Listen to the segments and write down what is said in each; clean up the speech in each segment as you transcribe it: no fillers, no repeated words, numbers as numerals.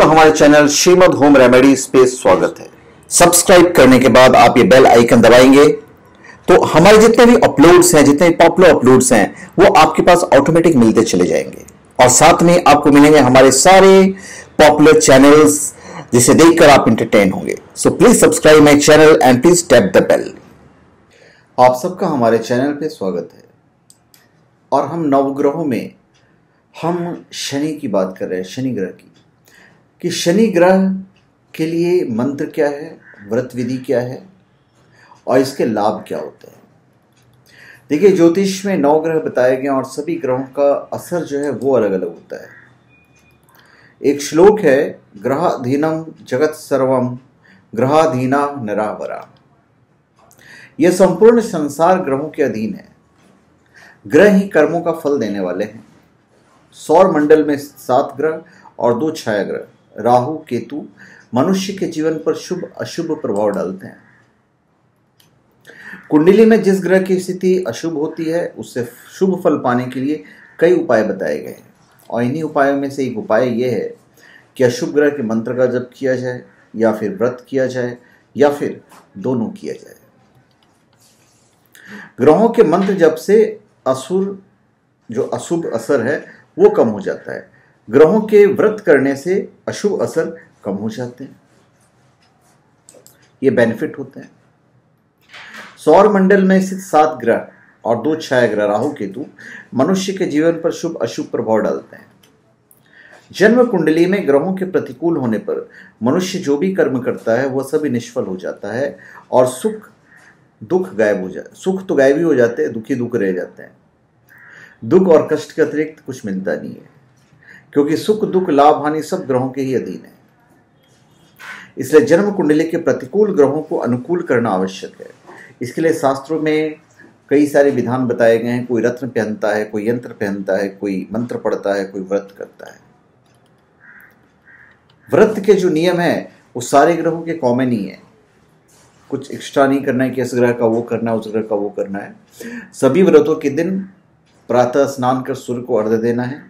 आपका हमारे channel Shrimad home remedies पे स्वागत है। सब्सक्राइब करने के बाद आप ये बेल आइकन दबाएंगे तो हमारे जितने भी अपलोड्स हैं, जितने पॉपुलर अपलोड्स हैं, वो आपके पास ऑटोमेटिक मिलते चले जाएंगे। और साथ में आपको मिलेंगे हमारे सारे पॉपुलर चैनल्स जिसे देखकर आप एंटरटेन होंगे। So please subscribe my channel and please tap the bell. आप सबका हमारे चैनल पे स्वागत है। और हम नवग्रहों में हम शनि की बात कर रहे हैं, शनि ग्रह की, कि शनि ग्रह के लिए मंत्र क्या है, व्रत विधि क्या है और इसके लाभ क्या होते हैं। देखिए, ज्योतिष में 9 ग्रह बताए गए और सभी ग्रहों का असर जो है वो अलग अलग होता है। एक श्लोक है, ग्रहाधीनम जगत सर्वम ग्रहाधीना नरावरा। यह संपूर्ण संसार ग्रहों के अधीन है। ग्रह ही कर्मों का फल देने वाले हैं। सौर मंडल में 7 ग्रह और 2 छाया ग्रह राहु केतु मनुष्य के जीवन पर शुभ अशुभ प्रभाव डालते हैं। कुंडली में जिस ग्रह की स्थिति अशुभ होती है उससे शुभ फल पाने के लिए कई उपाय बताए गए हैं। और इन्हीं उपायों में से एक उपाय यह है कि अशुभ ग्रह के मंत्र का जप किया जाए, या फिर व्रत किया जाए, या फिर दोनों किया जाए। ग्रहों के मंत्र जप से असुर जो अशुभ असर है वो कम हो जाता है। ग्रहों के व्रत करने से अशुभ असर कम हो जाते हैं। ये बेनिफिट होते हैं। सौर मंडल में स्थित 7 ग्रह और 2 छाया ग्रह राहु केतु मनुष्य के जीवन पर शुभ अशुभ प्रभाव डालते हैं। जन्म कुंडली में ग्रहों के प्रतिकूल होने पर मनुष्य जो भी कर्म करता है वह सभी निष्फल हो जाता है और सुख दुख गायब हो जाता है। सुख तो गायब ही हो जाते हैं, दुखी दुख रह जाते हैं। दुख और कष्ट के अतिरिक्त कुछ मिलता नहीं है, क्योंकि सुख दुख लाभ हानि सब ग्रहों के ही अधीन है। इसलिए जन्म कुंडली के प्रतिकूल ग्रहों को अनुकूल करना आवश्यक है। इसके लिए शास्त्रों में कई सारे विधान बताए गए हैं। कोई रत्न पहनता है, कोई यंत्र पहनता है, कोई मंत्र पढ़ता है, कोई व्रत करता है। व्रत के जो नियम है वो सारे ग्रहों के कॉमन ही है। कुछ एक्स्ट्रा नहीं करना है कि इस ग्रह का वो करना है, उस ग्रह का वो करना है। सभी व्रतों के दिन प्रातः स्नान कर सूर्य को अर्घ्य देना है।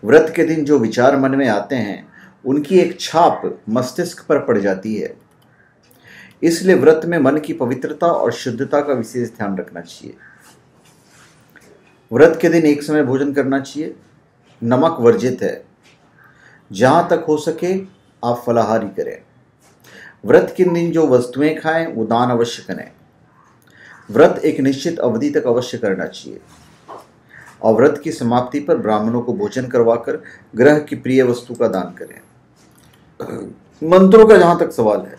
व्रत के दिन जो विचार मन में आते हैं उनकी एक छाप मस्तिष्क पर पड़ जाती है। इसलिए व्रत में मन की पवित्रता और शुद्धता का विशेष ध्यान रखना चाहिए। व्रत के दिन एक समय भोजन करना चाहिए। नमक वर्जित है। जहां तक हो सके आप फलाहारी करें। व्रत के दिन जो वस्तुएं खाएं वो दान अवश्य करें। व्रत एक निश्चित अवधि तक अवश्य करना चाहिए। और व्रत की समाप्ति पर ब्राह्मणों को भोजन करवाकर ग्रह की प्रिय वस्तु का दान करें। मंत्रों का जहां तक सवाल है,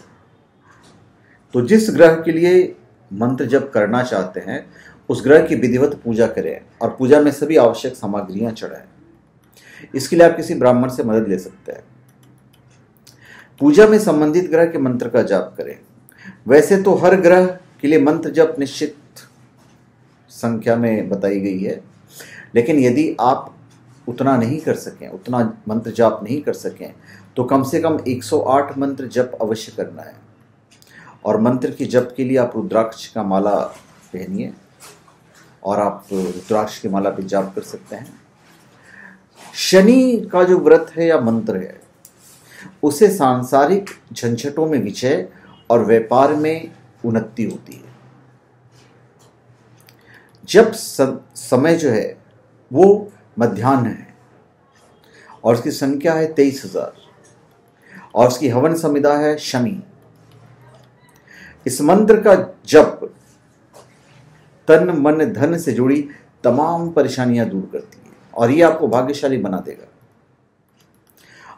तो जिस ग्रह के लिए मंत्र जप करना चाहते हैं उस ग्रह की विधिवत पूजा करें और पूजा में सभी आवश्यक सामग्रियां चढ़ाएं। इसके लिए आप किसी ब्राह्मण से मदद ले सकते हैं। पूजा में संबंधित ग्रह के मंत्र का जाप करें। वैसे तो हर ग्रह के लिए मंत्र जप निश्चित संख्या में बताई गई है, लेकिन यदि आप उतना नहीं कर सकें, उतना मंत्र जाप नहीं कर सकें, तो कम से कम 108 मंत्र जप अवश्य करना है। और मंत्र की जप के लिए आप रुद्राक्ष का माला पहनिए और आप रुद्राक्ष की माला पे जाप कर सकते हैं। शनि का जो व्रत है या मंत्र है उसे सांसारिक झंझटों में विजय और व्यापार में उन्नति होती है। जब समय जो है वो मध्याह्न है और उसकी संख्या है 23,000 और उसकी हवन संविदा है शमी। इस मंत्र का जप तन मन धन से जुड़ी तमाम परेशानियां दूर करती है और ये आपको भाग्यशाली बना देगा।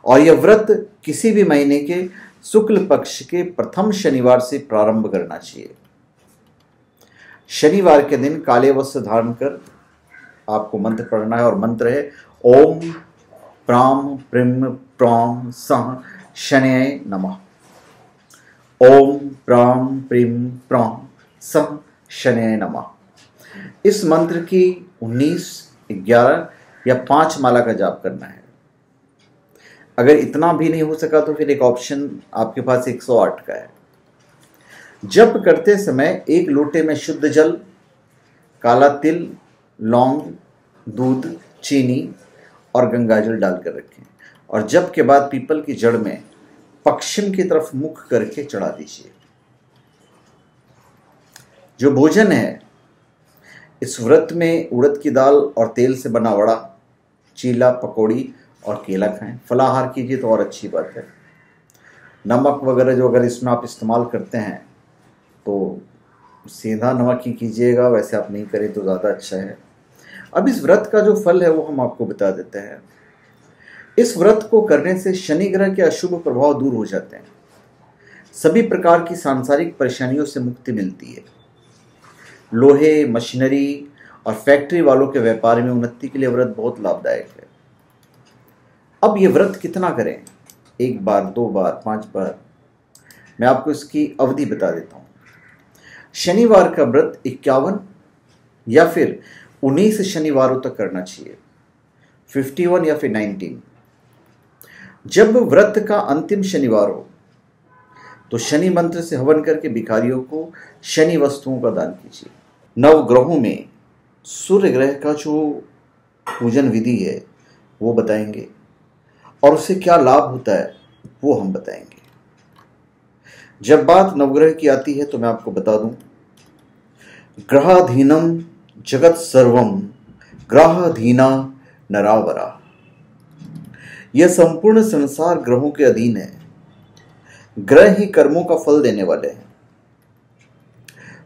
और यह व्रत किसी भी महीने के शुक्ल पक्ष के प्रथम शनिवार से प्रारंभ करना चाहिए। शनिवार के दिन काले वस्त्र धारण कर आपको मंत्र पढ़ना है और मंत्र है ओम प्राम प्रिम प्राम सह शनये नमः। ओम प्राम प्रिम प्राम सह शनये नमः। इस मंत्र की 19, 11 या 5 माला का जाप करना है। अगर इतना भी नहीं हो सका तो फिर एक ऑप्शन आपके पास 108 का है। जप करते समय 1 लोटे में शुद्ध जल, काला तिल, लौंग, दूध, चीनी और गंगाजल डालकर रखें और जप के बाद पीपल की जड़ में पश्चिम की तरफ मुख करके चढ़ा दीजिए। जो भोजन है, इस व्रत में उड़द की दाल और तेल से बना वड़ा, चीला, पकौड़ी और केला खाएं। फलाहार कीजिए तो और अच्छी बात है। नमक वगैरह जो अगर इसमें आप इस्तेमाल करते हैं तो सीधा नमक ही कीजिएगा, वैसे आप नहीं करें तो ज़्यादा अच्छा है। अब इस व्रत का जो फल है वो हम आपको बता देते हैं। इस व्रत को करने से शनि ग्रह के अशुभ प्रभाव दूर हो जाते हैं, सभी प्रकार की सांसारिक परेशानियों से मुक्ति मिलती है। लोहे, मशीनरी और फैक्ट्री वालों के व्यापार में उन्नति के लिए व्रत बहुत लाभदायक है। अब ये व्रत कितना करें, 1 बार, 2 बार, 5 बार, मैं आपको इसकी अवधि बता देता हूँ। शनिवार का व्रत 51 या फिर 19 शनिवारों तक करना चाहिए, 51 या फिर 19। जब व्रत का अंतिम शनिवार हो तो शनि मंत्र से हवन करके भिखारियों को शनि वस्तुओं का दान कीजिए। नवग्रहों में सूर्य ग्रह का जो पूजन विधि है वो बताएंगे और उससे क्या लाभ होता है वो हम बताएंगे। जब बात नवग्रह की आती है तो मैं आपको बता दूं, ग्रहाधीनम जगत सर्वम ग्रहाधीना नरावरा। यह संपूर्ण संसार ग्रहों के अधीन है। ग्रह ही कर्मों का फल देने वाले हैं।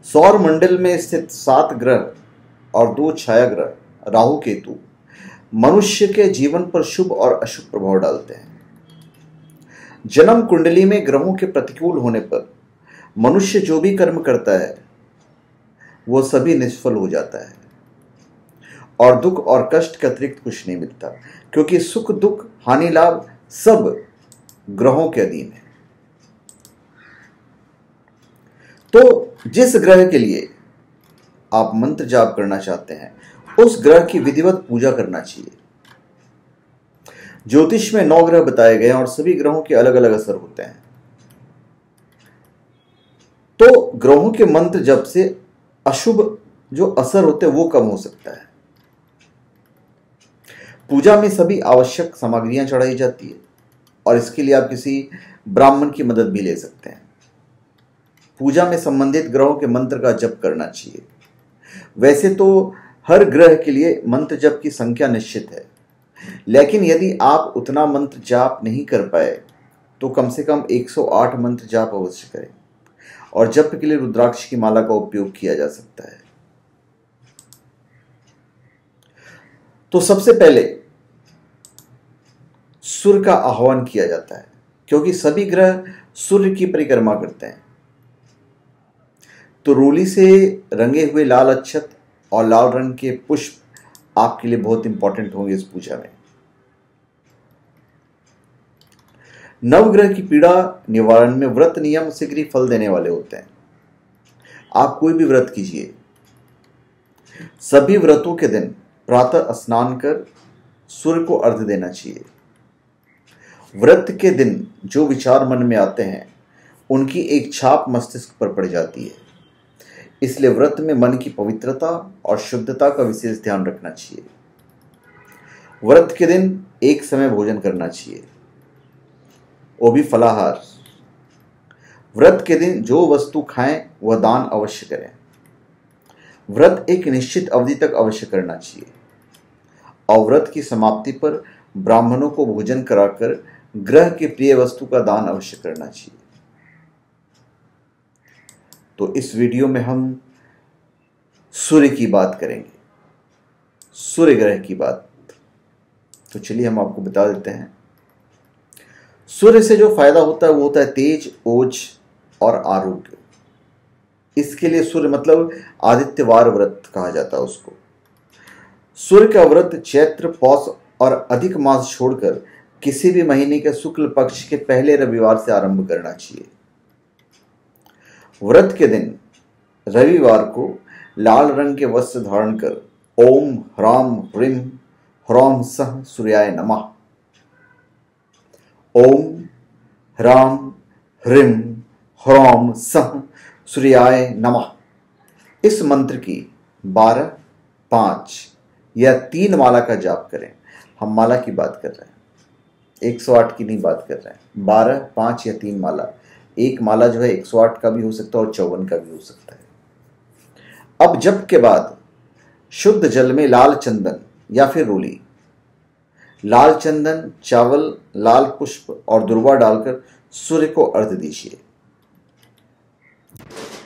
सौर मंडल में स्थित 7 ग्रह और 2 छाया ग्रह राहु केतु मनुष्य के जीवन पर शुभ और अशुभ प्रभाव डालते हैं। जन्म कुंडली में ग्रहों के प्रतिकूल होने पर मनुष्य जो भी कर्म करता है वो सभी निष्फल हो जाता है और दुख और कष्ट के अतिरिक्त कुछ नहीं मिलता, क्योंकि सुख, दुख, हानि, लाभ सब ग्रहों के अधीन है। तो जिस ग्रह के लिए आप मंत्र जाप करना चाहते हैं उस ग्रह की विधिवत पूजा करना चाहिए। ज्योतिष में 9 ग्रह बताए गए हैं और सभी ग्रहों के अलग अलग असर होते हैं। तो ग्रहों के मंत्र जप से अशुभ जो असर होते हैं वो कम हो सकता है। पूजा में सभी आवश्यक सामग्रियां चढ़ाई जाती है और इसके लिए आप किसी ब्राह्मण की मदद भी ले सकते हैं। पूजा में संबंधित ग्रहों के मंत्र का जप करना चाहिए। वैसे तो हर ग्रह के लिए मंत्र जप की संख्या निश्चित है, लेकिन यदि आप उतना मंत्र जाप नहीं कर पाए तो कम से कम 108 मंत्र जाप अवश्य करें और जप के लिए रुद्राक्ष की माला का उपयोग किया जा सकता है। तो सबसे पहले सूर्य का आह्वान किया जाता है, क्योंकि सभी ग्रह सूर्य की परिक्रमा करते हैं। तो रोली से रंगे हुए लाल अक्षत और लाल रंग के पुष्प आपके लिए बहुत इंपॉर्टेंट होंगे इस पूजा में। नवग्रह की पीड़ा निवारण में व्रत नियम शीघ्र फल देने वाले होते हैं। आप कोई भी व्रत कीजिए, सभी व्रतों के दिन प्रातः स्नान कर सूर्य को अर्घ्य देना चाहिए। व्रत के दिन जो विचार मन में आते हैं उनकी एक छाप मस्तिष्क पर पड़ जाती है, इसलिए व्रत में मन की पवित्रता और शुद्धता का विशेष ध्यान रखना चाहिए। व्रत के दिन एक समय भोजन करना चाहिए, वो भी फलाहार। व्रत के दिन जो वस्तु खाएं वह दान अवश्य करें। व्रत एक निश्चित अवधि तक अवश्य करना चाहिए और व्रत की समाप्ति पर ब्राह्मणों को भोजन कराकर ग्रह के प्रिय वस्तु का दान अवश्य करना चाहिए। तो इस वीडियो में हम सूर्य की बात करेंगे, सूर्य ग्रह की बात। तो चलिए हम आपको बता देते हैं। सूर्य से जो फायदा होता है वो होता है तेज, ओज और आरोग्य। इसके लिए सूर्य मतलब आदित्यवार व्रत कहा जाता है उसको। सूर्य का व्रत चैत्र, पौष और अधिक मास छोड़कर किसी भी महीने के शुक्ल पक्ष के पहले रविवार से आरंभ करना चाहिए। व्रत के दिन रविवार को लाल रंग के वस्त्र धारण कर ओम ह्राम ह्रीम ह्रौम सह सूर्याय नमः, ओम ह्राम ह्रीम ह्रौम सह सूर्याय नमः, इस मंत्र की 12, 5 या 3 माला का जाप करें। हम माला की बात कर रहे हैं। 108 की नहीं बात कर रहे हैं, 12, 5 या 3 माला। एक माला जो है 108 का भी हो सकता है और 54 का भी हो सकता है। अब जप के बाद शुद्ध जल में लाल चंदन या फिर रोली, लाल चंदन, चावल, लाल पुष्प और दुर्वा डालकर सूर्य को अर्घ्य दीजिए।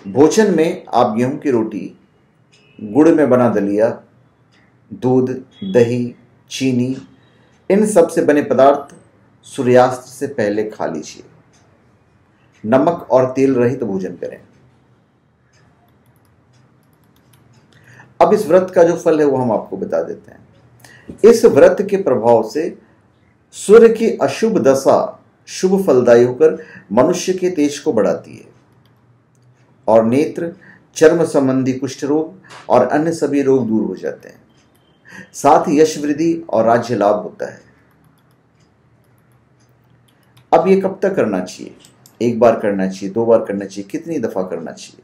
भोजन में आप गेहूं की रोटी, गुड़ में बना दलिया, दूध, दही, चीनी, इन सब से बने पदार्थ सूर्यास्त से पहले खा लीजिए। नमक और तेल रहित भोजन करें। अब इस व्रत का जो फल है वो हम आपको बता देते हैं। इस व्रत के प्रभाव से सूर्य की अशुभ दशा शुभ फलदायी होकर मनुष्य के तेज को बढ़ाती है और नेत्र, चर्म संबंधी कुष्ठ रोग और अन्य सभी रोग दूर हो जाते हैं। साथ ही यश वृद्धि और राज्य लाभ होता है। अब ये कब तक करना चाहिए? एक बार करना चाहिए, 2 बार करना चाहिए, कितनी दफा करना चाहिए?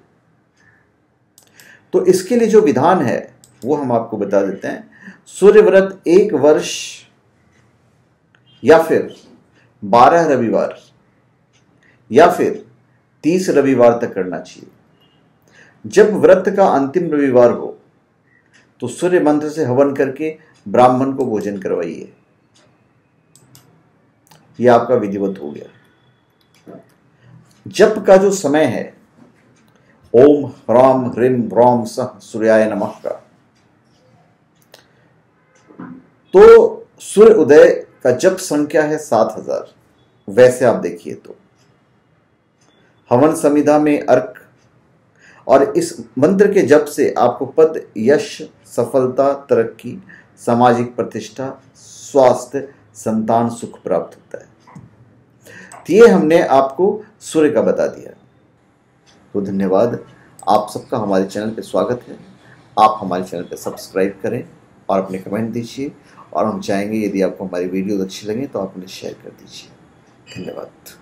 तो इसके लिए जो विधान है वो हम आपको बता देते हैं। सूर्य व्रत 1 वर्ष या फिर 12 रविवार या फिर 30 रविवार तक करना चाहिए। जब व्रत का अंतिम रविवार हो तो सूर्य मंत्र से हवन करके ब्राह्मण को भोजन करवाइए। यह आपका विधिवत हो गया। जप का जो समय है, ओम ह्राम ह्रीम ह्रौम सः सूर्याय नमः का, तो सूर्य उदय का जप संख्या है 7000। वैसे आप देखिए तो हवन संविधा में अर्क और इस मंत्र के जप से आपको पद, यश, सफलता, तरक्की, सामाजिक प्रतिष्ठा, स्वास्थ्य, संतान सुख प्राप्त होता है। तो ये हमने आपको सूर्य का बता दिया। तो धन्यवाद, आप सबका हमारे चैनल पे स्वागत है। आप हमारे चैनल पे सब्सक्राइब करें और अपने कमेंट दीजिए, और हम चाहेंगे यदि आपको हमारी वीडियो अच्छी लगे तो आप उन्हें शेयर कर दीजिए। धन्यवाद।